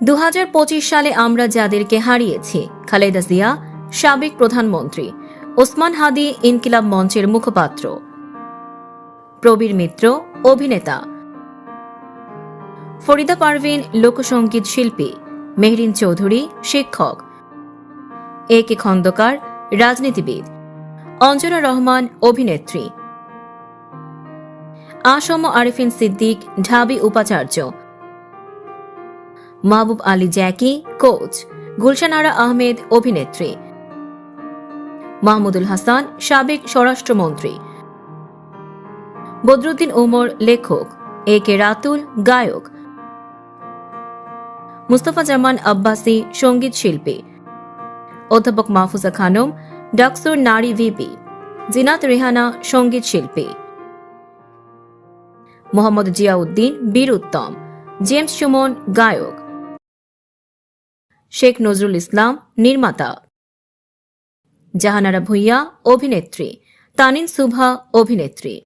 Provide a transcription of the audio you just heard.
2025 সালে আমরা যাদেরকে হারিয়েছি: খালেদা জিয়া, সাবেক প্রধানমন্ত্রী; ওসমান হাদি, ইনকিলাব মঞ্চের মুখপাত্র; প্রবীর মিত্র, অভিনেতা; ফরিদা পারভিন, লোকসঙ্গীত শিল্পী; মেহরিন চৌধুরী, শিক্ষক; এ কে খন্দকার, রাজনীতিবিদ; অঞ্জনা রহমান, অভিনেত্রী; আসম আরিফিন সিদ্দিক, ঢাবি উপাচার্য; মাহবুব আলী জ্যাকি, কোচ; গুলশান আরা আহমেদ, অভিনেত্রী; মাহমুদুল হাসান, সাবেক স্বরাষ্ট্রমন্ত্রী; বদরুদ্দিন উমর, লেখক; এ কে রাতুল, গায়ক; মুস্তফা জামান আব্বাসী, সঙ্গীত শিল্পী; অধ্যাপক মাহফুজা খানম, ডাকসুর নারী ভিপি; জিনাত রেহানা, সঙ্গীত শিল্পী; মোহাম্মদ জিয়াউদ্দিন, বীর উত্তম; জেমস সুমন, গায়ক; শেখ নজরুল ইসলাম, নির্মাতা; জাহানারা ভুঁইয়া, অভিনেত্রী; তানিন সুভা, অভিনেত্রী।